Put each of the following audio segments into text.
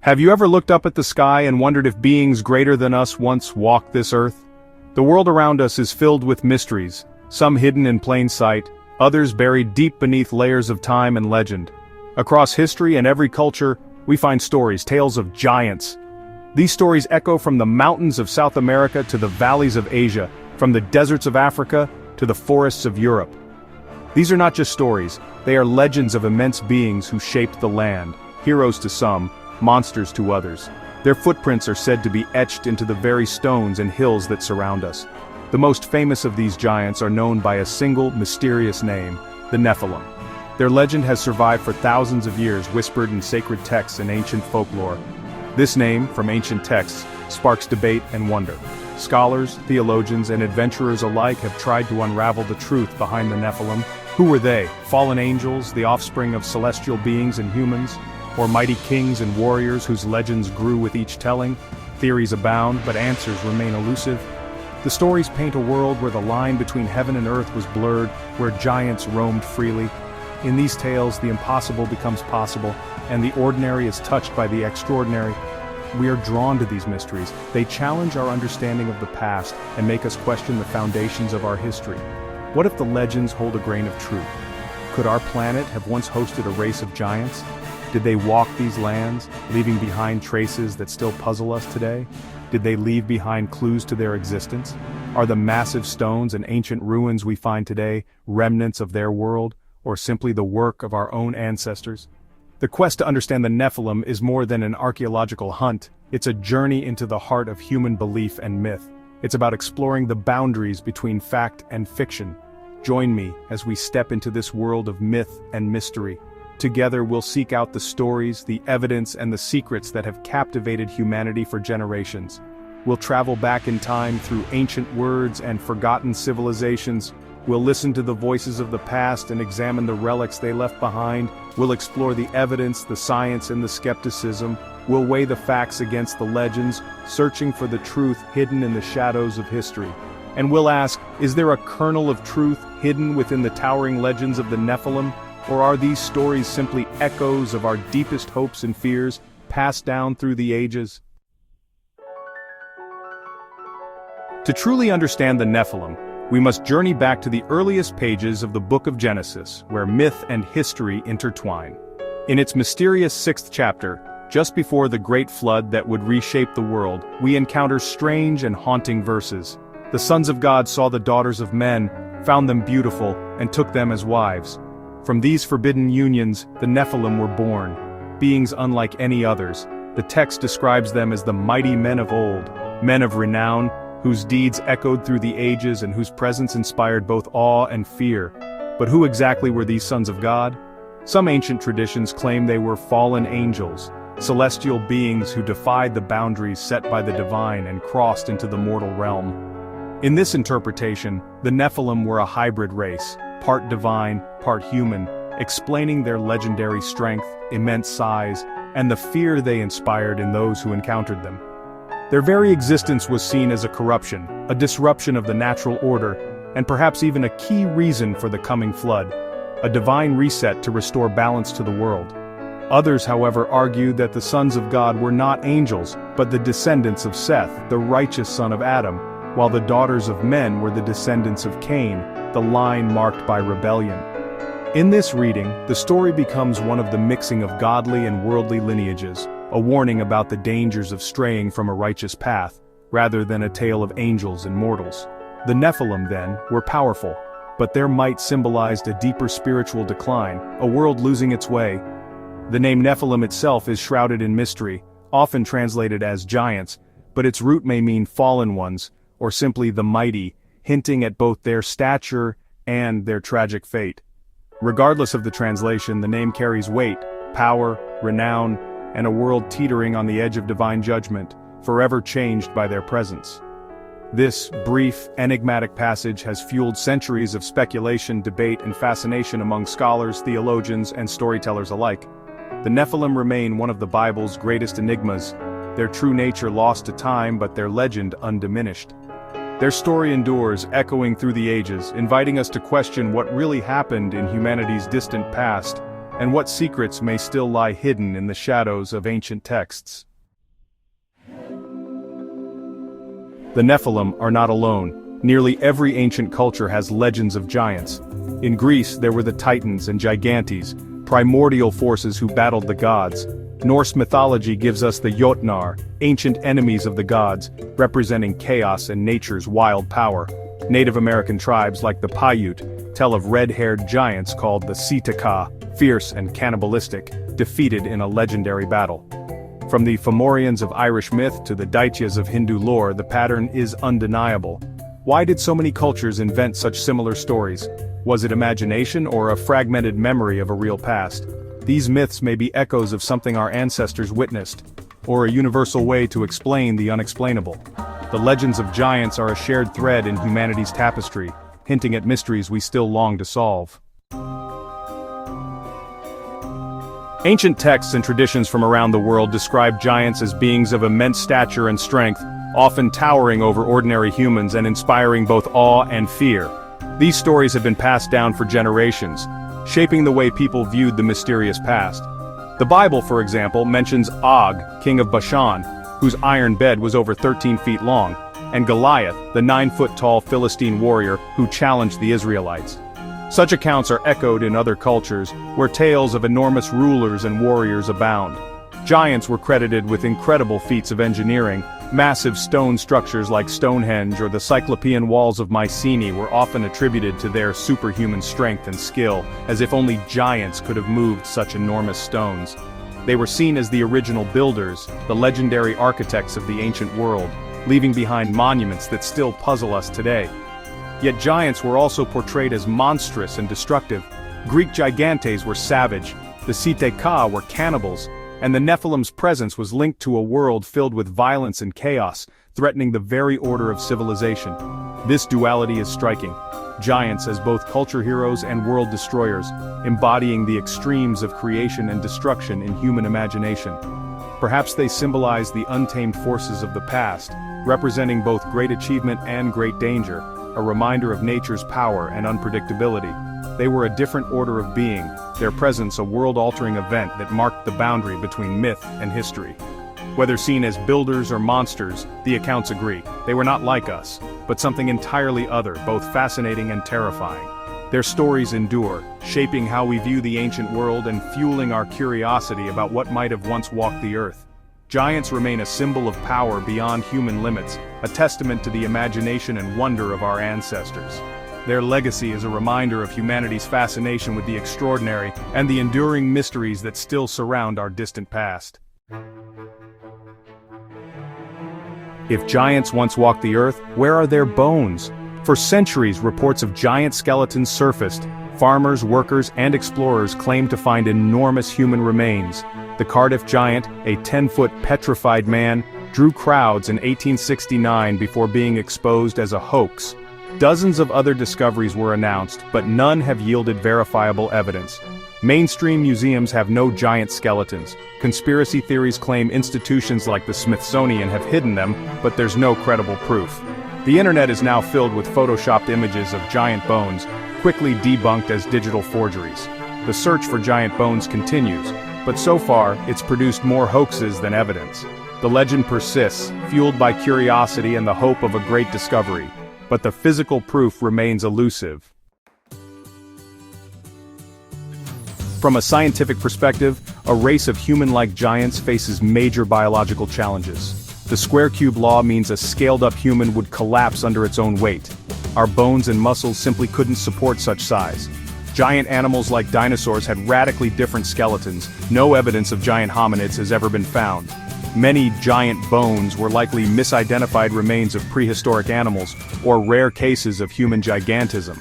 Have you ever looked up at the sky and wondered if beings greater than us once walked this earth? The world around us is filled with mysteries, some hidden in plain sight, others buried deep beneath layers of time and legend. Across history and every culture, we find stories, tales of giants. These stories echo from the mountains of South America to the valleys of Asia, from the deserts of Africa to the forests of Europe. These are not just stories, they are legends of immense beings who shaped the land, heroes to some, monsters to others. Their footprints are said to be etched into the very stones and hills that surround us. The most famous of these giants are known by a single, mysterious name, the Nephilim. Their legend has survived for thousands of years, whispered in sacred texts and ancient folklore. This name, from ancient texts, sparks debate and wonder. Scholars, theologians, and adventurers alike have tried to unravel the truth behind the Nephilim. Who were they? Fallen angels, the offspring of celestial beings and humans? Or mighty kings and warriors whose legends grew with each telling? Theories abound, but answers remain elusive. The stories paint a world where the line between heaven and earth was blurred, where giants roamed freely. In these tales, the impossible becomes possible, and the ordinary is touched by the extraordinary. We are drawn to these mysteries. They challenge our understanding of the past and make us question the foundations of our history. What if the legends hold a grain of truth? Could our planet have once hosted a race of giants? Did they walk these lands, leaving behind traces that still puzzle us today? Did they leave behind clues to their existence? Are the massive stones and ancient ruins we find today remnants of their world, or simply the work of our own ancestors? The quest to understand the Nephilim is more than an archaeological hunt. It's a journey into the heart of human belief and myth. It's about exploring the boundaries between fact and fiction. Join me as we step into this world of myth and mystery. Together we'll seek out the stories, the evidence, and the secrets that have captivated humanity for generations. We'll travel back in time through ancient words and forgotten civilizations. We'll listen to the voices of the past and examine the relics they left behind. We'll explore the evidence, the science, and the skepticism. We'll weigh the facts against the legends, searching for the truth hidden in the shadows of history. And we'll ask, is there a kernel of truth hidden within the towering legends of the Nephilim? Or are these stories simply echoes of our deepest hopes and fears, passed down through the ages? To truly understand the Nephilim, we must journey back to the earliest pages of the book of Genesis, where myth and history intertwine. In its mysterious 6th chapter, just before the great flood that would reshape the world, we encounter strange and haunting verses. The sons of God saw the daughters of men, found them beautiful, and took them as wives. From these forbidden unions, the Nephilim were born, beings unlike any others. The text describes them as the mighty men of old, men of renown, whose deeds echoed through the ages and whose presence inspired both awe and fear. But who exactly were these sons of God? Some ancient traditions claim they were fallen angels, celestial beings who defied the boundaries set by the divine and crossed into the mortal realm. In this interpretation, the Nephilim were a hybrid race, part divine, part human, explaining their legendary strength, immense size, and the fear they inspired in those who encountered them. Their very existence was seen as a corruption, a disruption of the natural order, and perhaps even a key reason for the coming flood, a divine reset to restore balance to the world. Others, however, argued that the sons of God were not angels, but the descendants of Seth, the righteous son of Adam, while the daughters of men were the descendants of Cain, the line marked by rebellion. In this reading, the story becomes one of the mixing of godly and worldly lineages, a warning about the dangers of straying from a righteous path, rather than a tale of angels and mortals. The Nephilim, then, were powerful, but their might symbolized a deeper spiritual decline, a world losing its way. The name Nephilim itself is shrouded in mystery, often translated as giants, but its root may mean fallen ones, or simply the mighty, hinting at both their stature and their tragic fate. Regardless of the translation, the name carries weight, power, renown, and a world teetering on the edge of divine judgment, forever changed by their presence. This brief, enigmatic passage has fueled centuries of speculation, debate, and fascination among scholars, theologians, and storytellers alike. The Nephilim remain one of the Bible's greatest enigmas, their true nature lost to time but their legend undiminished. Their story endures, echoing through the ages, inviting us to question what really happened in humanity's distant past, and what secrets may still lie hidden in the shadows of ancient texts. The Nephilim are not alone. Nearly every ancient culture has legends of giants. In Greece there were the Titans and Gigantes, primordial forces who battled the gods. Norse mythology gives us the Jotnar, ancient enemies of the gods, representing chaos and nature's wild power. Native American tribes like the Paiute tell of red-haired giants called the Sitaka, fierce and cannibalistic, defeated in a legendary battle. From the Fomorians of Irish myth to the Daityas of Hindu lore, the pattern is undeniable. Why did so many cultures invent such similar stories? Was it imagination or a fragmented memory of a real past? These myths may be echoes of something our ancestors witnessed, or a universal way to explain the unexplainable. The legends of giants are a shared thread in humanity's tapestry, hinting at mysteries we still long to solve. Ancient texts and traditions from around the world describe giants as beings of immense stature and strength, often towering over ordinary humans and inspiring both awe and fear. These stories have been passed down for generations, shaping the way people viewed the mysterious past. The Bible, for example, mentions Og, king of Bashan, whose iron bed was over 13 feet long, and Goliath, the 9-foot-tall Philistine warrior who challenged the Israelites. Such accounts are echoed in other cultures, where tales of enormous rulers and warriors abound. Giants were credited with incredible feats of engineering. Massive stone structures like Stonehenge or the Cyclopean walls of Mycenae were often attributed to their superhuman strength and skill, as if only giants could have moved such enormous stones. They were seen as the original builders, the legendary architects of the ancient world, leaving behind monuments that still puzzle us today. Yet giants were also portrayed as monstrous and destructive. Greek gigantes were savage, the Siteka were cannibals, and the Nephilim's presence was linked to a world filled with violence and chaos, threatening the very order of civilization. This duality is striking. Giants as both culture heroes and world destroyers, embodying the extremes of creation and destruction in human imagination. Perhaps they symbolize the untamed forces of the past, representing both great achievement and great danger, a reminder of nature's power and unpredictability. They were a different order of being, their presence a world-altering event that marked the boundary between myth and history. Whether seen as builders or monsters, the accounts agree. They were not like us, but something entirely other, both fascinating and terrifying. Their stories endure, shaping how we view the ancient world and fueling our curiosity about what might have once walked the earth. Giants remain a symbol of power beyond human limits, a testament to the imagination and wonder of our ancestors. Their legacy is a reminder of humanity's fascination with the extraordinary and the enduring mysteries that still surround our distant past. If giants once walked the earth, where are their bones? For centuries, reports of giant skeletons surfaced. Farmers, workers, and explorers claimed to find enormous human remains. The Cardiff Giant, a 10-foot petrified man, drew crowds in 1869 before being exposed as a hoax. Dozens of other discoveries were announced, but none have yielded verifiable evidence. Mainstream museums have no giant skeletons. Conspiracy theories claim institutions like the Smithsonian have hidden them, but there's no credible proof. The internet is now filled with photoshopped images of giant bones, quickly debunked as digital forgeries. The search for giant bones continues, but so far, it's produced more hoaxes than evidence. The legend persists, fueled by curiosity and the hope of a great discovery, but the physical proof remains elusive. From a scientific perspective, a race of human-like giants faces major biological challenges. The square-cube law means a scaled-up human would collapse under its own weight. Our bones and muscles simply couldn't support such size. Giant animals like dinosaurs had radically different skeletons. No evidence of giant hominids has ever been found. Many giant bones were likely misidentified remains of prehistoric animals, or rare cases of human gigantism.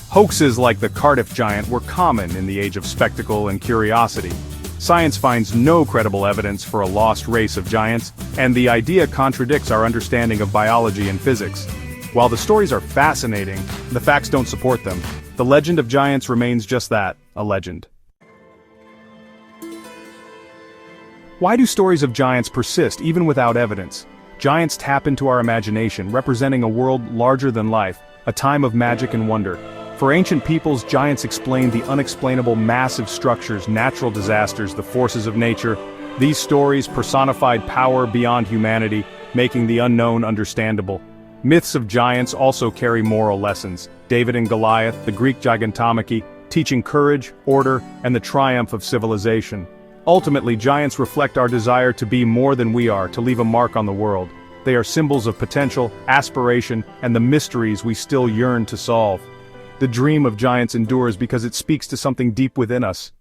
Hoaxes like the Cardiff Giant were common in the age of spectacle and curiosity. Science finds no credible evidence for a lost race of giants, and the idea contradicts our understanding of biology and physics. While the stories are fascinating, the facts don't support them. The legend of giants remains just that, a legend. Why do stories of giants persist even without evidence? Giants tap into our imagination, representing a world larger than life, a time of magic and wonder. For ancient peoples, giants explained the unexplainable massive structures, natural disasters, the forces of nature. These stories personified power beyond humanity, making the unknown understandable. Myths of giants also carry moral lessons. David and Goliath, the Greek gigantomachy, teaching courage, order, and the triumph of civilization. Ultimately, giants reflect our desire to be more than we are, to leave a mark on the world. They are symbols of potential, aspiration, and the mysteries we still yearn to solve. The dream of giants endures because it speaks to something deep within us.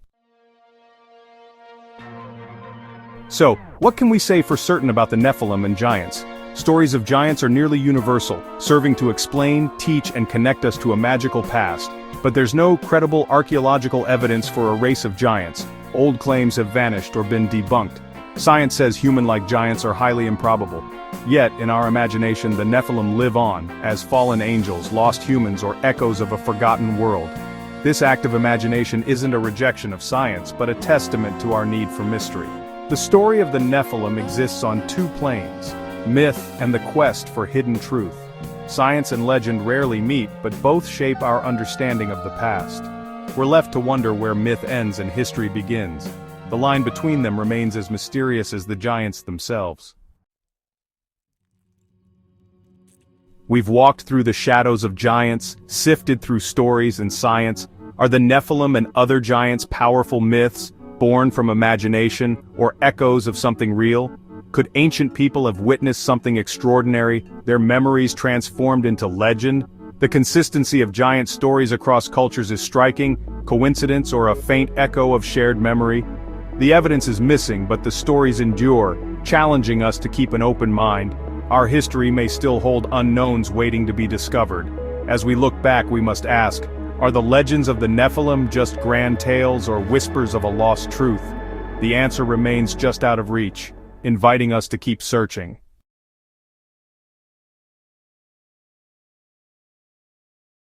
So, what can we say for certain about the Nephilim and giants? Stories of giants are nearly universal, serving to explain, teach, and connect us to a magical past. But there's no credible archaeological evidence for a race of giants. Old claims have vanished or been debunked. Science says human-like giants are highly improbable. Yet, in our imagination, the Nephilim live on, as fallen angels, lost humans, or echoes of a forgotten world. This act of imagination isn't a rejection of science, but a testament to our need for mystery. The story of the Nephilim exists on two planes: myth and the quest for hidden truth. Science and legend rarely meet, but both shape our understanding of the past. We're left to wonder where myth ends and history begins. The line between them remains as mysterious as the giants themselves. We've walked through the shadows of giants, sifted through stories and science. Are the Nephilim and other giants powerful myths, born from imagination, or echoes of something real? Could ancient people have witnessed something extraordinary, their memories transformed into legend? The consistency of giant stories across cultures is striking. Coincidence or a faint echo of shared memory? The evidence is missing, but the stories endure, challenging us to keep an open mind. Our history may still hold unknowns waiting to be discovered. As we look back, we must ask, are the legends of the Nephilim just grand tales or whispers of a lost truth? The answer remains just out of reach, inviting us to keep searching.